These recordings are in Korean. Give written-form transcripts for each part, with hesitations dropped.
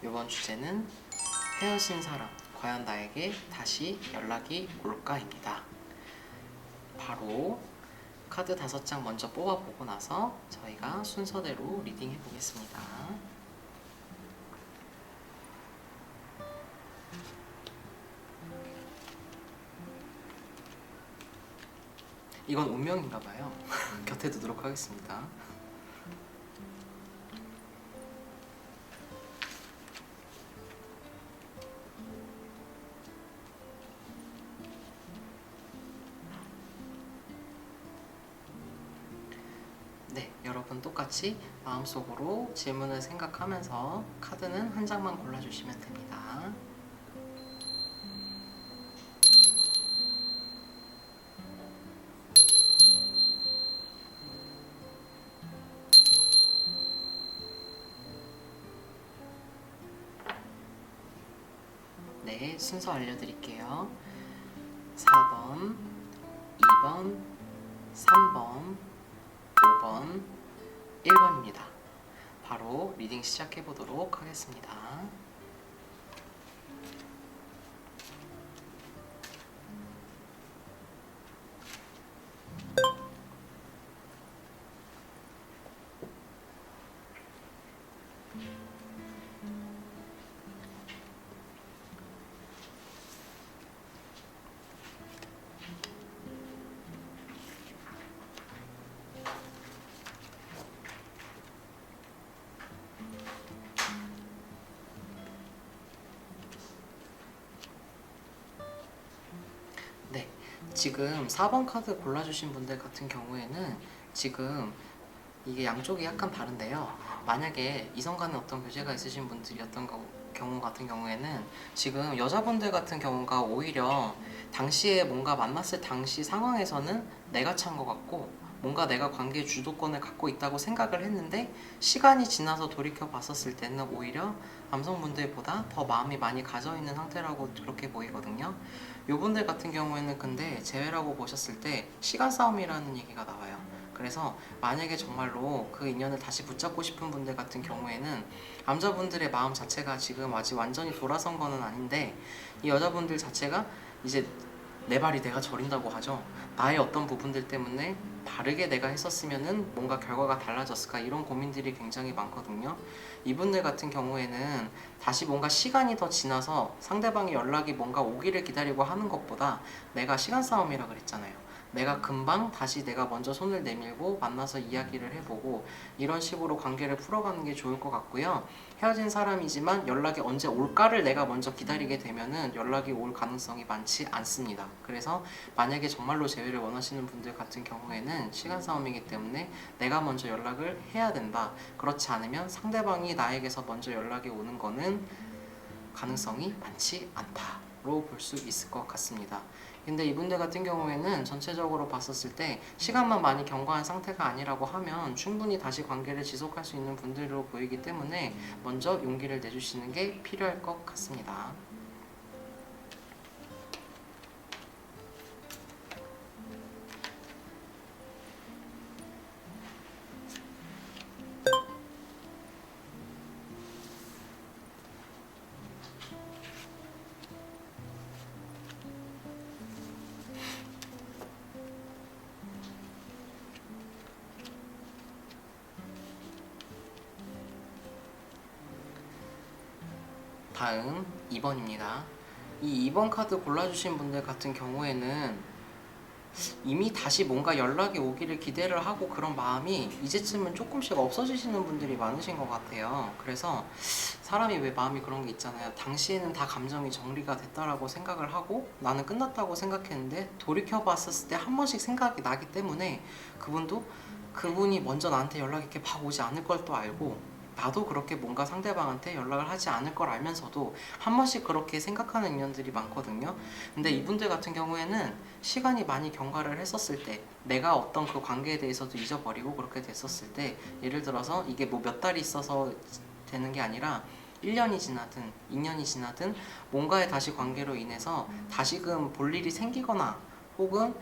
이번 주제는 헤어진 사람, 과연 나에게 다시 연락이 올까입니다. 바로 카드 5장 먼저 뽑아보고 나서 저희가 순서대로 리딩 해보겠습니다. 이건 운명인가봐요. 곁에 두도록 하겠습니다. 네, 여러분 똑같이 마음속으로 질문을 생각하면서 카드는 한 장만 골라주시면 됩니다. 네, 순서 알려드릴게요. 4번, 2번, 3번, 5번, 1번입니다. 바로 리딩 시작해 보도록 하겠습니다. 네, 지금 4번 카드 골라주신 분들 같은 경우에는 지금 이게 양쪽이 약간 다른데요. 만약에 이성 간에 어떤 교제가 있으신 분들이었던 경우 같은 경우에는 지금 여자분들 같은 경우가 오히려 당시에 뭔가 만났을 당시 상황에서는 내가 찬 것 같고 뭔가 내가 관계의 주도권을 갖고 있다고 생각을 했는데 시간이 지나서 돌이켜 봤었을 때는 오히려 남성분들보다 더 마음이 많이 가져 있는 상태라고 그렇게 보이거든요. 요분들 같은 경우에는 근데 제외라고 보셨을 때 시간 싸움이라는 얘기가 나와요. 그래서 만약에 정말로 그 인연을 다시 붙잡고 싶은 분들 같은 경우에는 남자분들의 마음 자체가 지금 아직 완전히 돌아선 거는 아닌데 이 여자분들 자체가 이제 내 발이 내가 저린다고 하죠. 나의 어떤 부분들 때문에 다르게 내가 했었으면은 뭔가 결과가 달라졌을까 이런 고민들이 굉장히 많거든요. 이분들 같은 경우에는 다시 뭔가 시간이 더 지나서 상대방의 연락이 뭔가 오기를 기다리고 하는 것보다 내가 시간 싸움이라 그랬잖아요. 내가 금방 다시 내가 먼저 손을 내밀고 만나서 이야기를 해보고 이런 식으로 관계를 풀어가는 게 좋을 것 같고요. 헤어진 사람이지만 연락이 언제 올까를 내가 먼저 기다리게 되면은 연락이 올 가능성이 많지 않습니다. 그래서 만약에 정말로 재회를 원하시는 분들 같은 경우에는 시간 싸움이기 때문에 내가 먼저 연락을 해야 된다. 그렇지 않으면 상대방이 나에게서 먼저 연락이 오는 거는 가능성이 많지 않다로 볼 수 있을 것 같습니다. 근데 이분들 같은 경우에는 전체적으로 봤었을 때 시간만 많이 경과한 상태가 아니라고 하면 충분히 다시 관계를 지속할 수 있는 분들로 보이기 때문에 먼저 용기를 내주시는 게 필요할 것 같습니다. 다음 2번입니다. 이 2번 카드 골라주신 분들 같은 경우에는 이미 다시 뭔가 연락이 오기를 기대를 하고 그런 마음이 이제쯤은 조금씩 없어지시는 분들이 많으신 것 같아요. 그래서 사람이 왜 마음이 그런 게 있잖아요. 당시에는 다 감정이 정리가 됐다라고 생각을 하고 나는 끝났다고 생각했는데 돌이켜봤을 때 한 번씩 생각이 나기 때문에 그분이 먼저 나한테 연락이 이렇게 막 오지 않을 걸 또 알고 나도 그렇게 뭔가 상대방한테 연락을 하지 않을 걸 알면서도 한 번씩 그렇게 생각하는 인연들이 많거든요. 근데 이분들 같은 경우에는 시간이 많이 경과를 했었을 때 내가 어떤 그 관계에 대해서도 잊어버리고 그렇게 됐었을 때 예를 들어서 이게 뭐 몇 달이 있어서 되는 게 아니라 1년이 지나든 2년이 지나든 뭔가의 다시 관계로 인해서 다시금 볼 일이 생기거나 혹은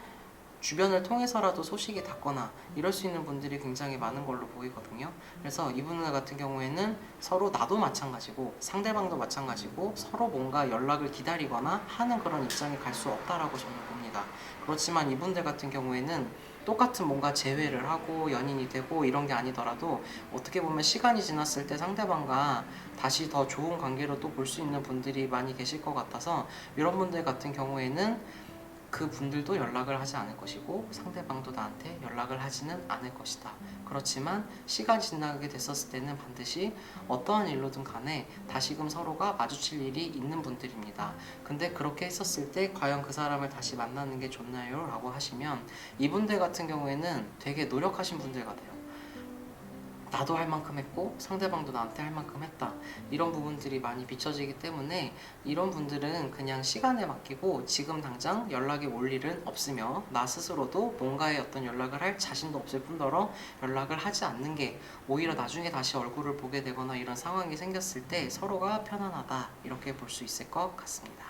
주변을 통해서라도 소식이 닿거나 이럴 수 있는 분들이 굉장히 많은 걸로 보이거든요. 그래서 이분들 같은 경우에는 서로 나도 마찬가지고 상대방도 마찬가지고 서로 뭔가 연락을 기다리거나 하는 그런 입장에 갈 수 없다라고 저는 봅니다. 그렇지만 이분들 같은 경우에는 똑같은 뭔가 재회를 하고 연인이 되고 이런 게 아니더라도 어떻게 보면 시간이 지났을 때 상대방과 다시 더 좋은 관계로 또 볼 수 있는 분들이 많이 계실 것 같아서 이런 분들 같은 경우에는 그 분들도 연락을 하지 않을 것이고 상대방도 나한테 연락을 하지는 않을 것이다. 그렇지만 시간이 지나게 됐었을 때는 반드시 어떠한 일로든 간에 다시금 서로가 마주칠 일이 있는 분들입니다. 근데 그렇게 했었을 때 과연 그 사람을 다시 만나는 게 좋나요? 라고 하시면 이분들 같은 경우에는 되게 노력하신 분들 같아요. 나도 할 만큼 했고 상대방도 나한테 할 만큼 했다. 이런 부분들이 많이 비춰지기 때문에 이런 분들은 그냥 시간에 맡기고 지금 당장 연락이 올 일은 없으며 나 스스로도 뭔가의 어떤 연락을 할 자신도 없을 뿐더러 연락을 하지 않는 게 오히려 나중에 다시 얼굴을 보게 되거나 이런 상황이 생겼을 때 서로가 편안하다 이렇게 볼 수 있을 것 같습니다.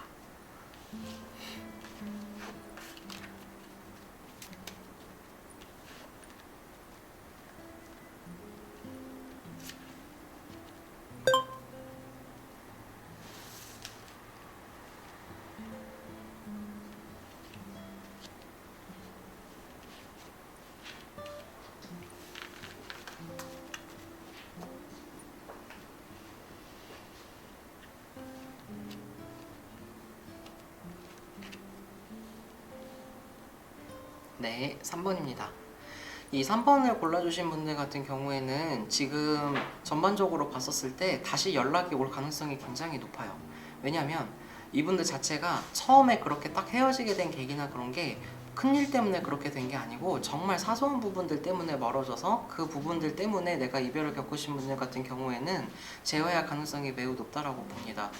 네, 3번입니다. 이 3번을 골라주신 분들 같은 경우에는 지금 전반적으로 봤었을 때 다시 연락이 올 가능성이 굉장히 높아요. 왜냐하면 이분들 자체가 처음에 그렇게 딱 헤어지게 된 계기나 그런 게 큰일 때문에 그렇게 된 게 아니고 정말 사소한 부분들 때문에 멀어져서 그 부분들 때문에 내가 이별을 겪으신 분들 같은 경우에는 재회할 가능성이 매우 높다라고 봅니다.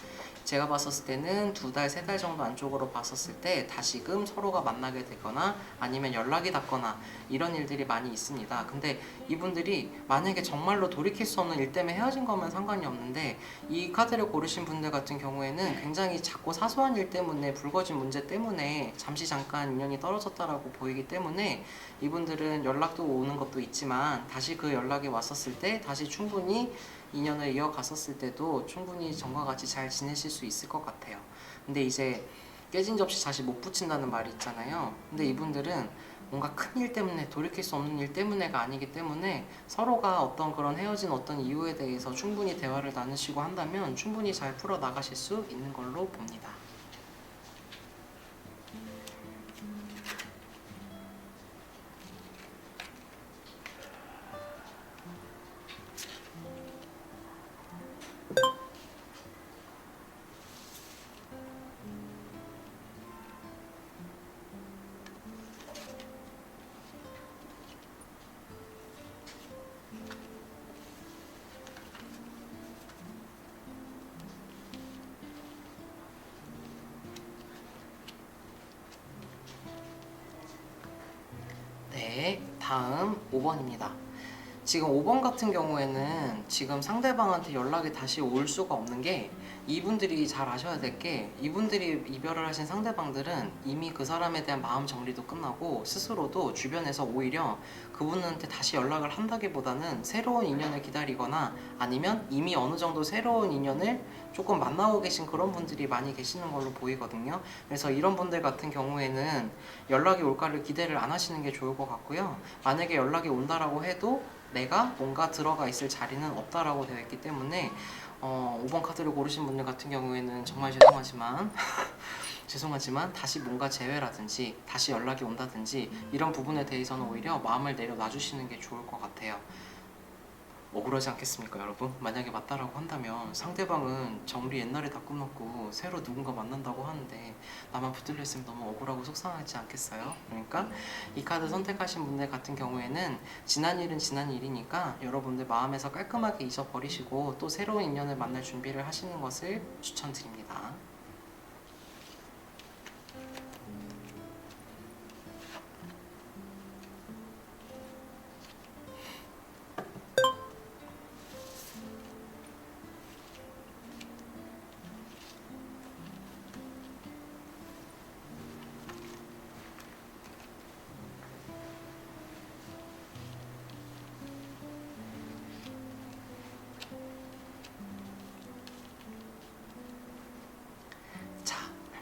제가 봤었을 때는 2달, 3달 정도 안쪽으로 봤었을 때 다시금 서로가 만나게 되거나 아니면 연락이 닿거나 이런 일들이 많이 있습니다. 근데 이분들이 만약에 정말로 돌이킬 수 없는 일 때문에 헤어진 거면 상관이 없는데 이 카드를 고르신 분들 같은 경우에는 굉장히 작고 사소한 일 때문에 불거진 문제 때문에 잠시 잠깐 인연이 떨어졌다라고 보이기 때문에 이분들은 연락도 오는 것도 있지만 다시 그 연락이 왔었을 때 다시 충분히 인연을 이어갔었을 때도 충분히 전과 같이 잘 지내실 수 있을 것 같아요. 근데 이제 깨진 접시 다시 못 붙인다는 말이 있잖아요. 근데 이분들은 뭔가 큰 일 때문에 돌이킬 수 없는 일 때문에가 아니기 때문에 서로가 어떤 그런 헤어진 어떤 이유에 대해서 충분히 대화를 나누시고 한다면 충분히 잘 풀어 나가실 수 있는 걸로 봅니다. 네, 다음 5번입니다. 지금 5번 같은 경우에는 지금 상대방한테 연락이 다시 올 수가 없는 게 이분들이 잘 아셔야 될 게 이분들이 이별을 하신 상대방들은 이미 그 사람에 대한 마음 정리도 끝나고 스스로도 주변에서 오히려 그분한테 다시 연락을 한다기보다는 새로운 인연을 기다리거나 아니면 이미 어느 정도 새로운 인연을 조금 만나고 계신 그런 분들이 많이 계시는 걸로 보이거든요. 그래서 이런 분들 같은 경우에는 연락이 올까를 기대를 안 하시는 게 좋을 것 같고요. 만약에 연락이 온다라고 해도 내가 뭔가 들어가 있을 자리는 없다라고 되어 있기 때문에 5번 카드를 고르신 분들 같은 경우에는 정말 죄송하지만 죄송하지만 다시 뭔가 재회라든지 다시 연락이 온다든지 이런 부분에 대해서는 오히려 마음을 내려놔주시는 게 좋을 것 같아요. 억울하지 않겠습니까, 여러분? 만약에 맞다라고 한다면 상대방은 정리 옛날에 다 끝났고 새로 누군가 만난다고 하는데 나만 붙들려 있으면 너무 억울하고 속상하지 않겠어요? 그러니까 이 카드 선택하신 분들 같은 경우에는 지난 일은 지난 일이니까 여러분들 마음에서 깔끔하게 잊어버리시고 또 새로운 인연을 만날 준비를 하시는 것을 추천드립니다.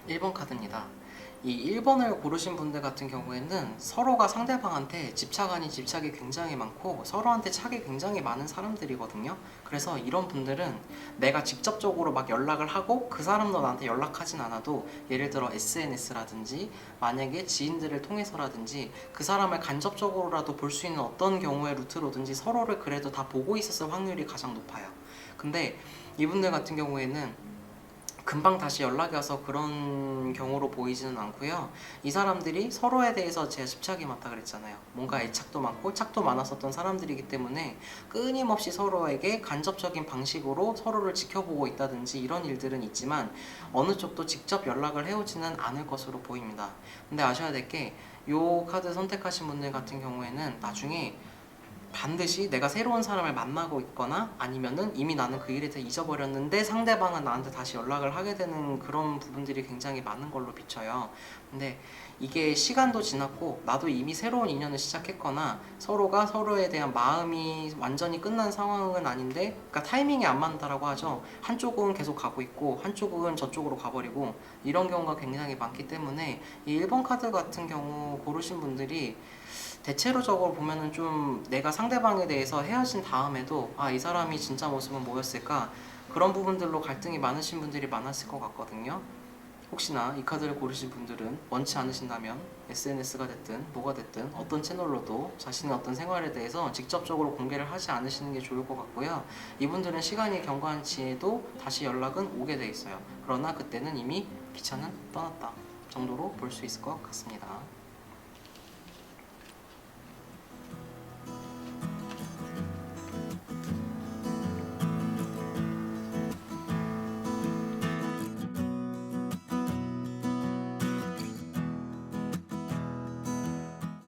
1번 카드입니다. 이 1번을 고르신 분들 같은 경우에는 서로가 상대방한테 집착 아닌 집착이 굉장히 많고 서로한테 착이 굉장히 많은 사람들이거든요. 그래서 이런 분들은 내가 직접적으로 막 연락을 하고 그 사람도 나한테 연락하진 않아도 예를 들어 SNS라든지 만약에 지인들을 통해서라든지 그 사람을 간접적으로라도 볼 수 있는 어떤 경우의 루트로든지 서로를 그래도 다 보고 있었을 확률이 가장 높아요. 근데 이분들 같은 경우에는 금방 다시 연락이 와서 그런 경우로 보이지는 않고요. 이 사람들이 서로에 대해서 제가 집착이 많다 그랬잖아요. 뭔가 애착도 많고 착도 많았었던 사람들이기 때문에 끊임없이 서로에게 간접적인 방식으로 서로를 지켜보고 있다든지 이런 일들은 있지만 어느 쪽도 직접 연락을 해오지는 않을 것으로 보입니다. 근데 아셔야 될 게 이 카드 선택하신 분들 같은 경우에는 나중에 반드시 내가 새로운 사람을 만나고 있거나 아니면은 이미 나는 그 일에 대해 잊어버렸는데 상대방은 나한테 다시 연락을 하게 되는 그런 부분들이 굉장히 많은 걸로 비춰요. 근데 이게 시간도 지났고 나도 이미 새로운 인연을 시작했거나 서로가 서로에 대한 마음이 완전히 끝난 상황은 아닌데, 그러니까 타이밍이 안 맞는다라고 하죠. 한쪽은 계속 가고 있고 한쪽은 저쪽으로 가버리고 이런 경우가 굉장히 많기 때문에 이 1번 카드 같은 경우 고르신 분들이 대체로적으로 보면은 좀 내가 상대방에 대해서 헤어진 다음에도 이 사람이 진짜 모습은 뭐였을까, 그런 부분들로 갈등이 많으신 분들이 많았을 것 같거든요. 혹시나 이 카드를 고르신 분들은 원치 않으신다면 SNS가 됐든 뭐가 됐든 어떤 채널로도 자신의 어떤 생활에 대해서 직접적으로 공개를 하지 않으시는 게 좋을 것 같고요. 이분들은 시간이 경과한치에도 다시 연락은 오게 돼 있어요. 그러나 그때는 이미 기차는 떠났다 정도로 볼 수 있을 것 같습니다.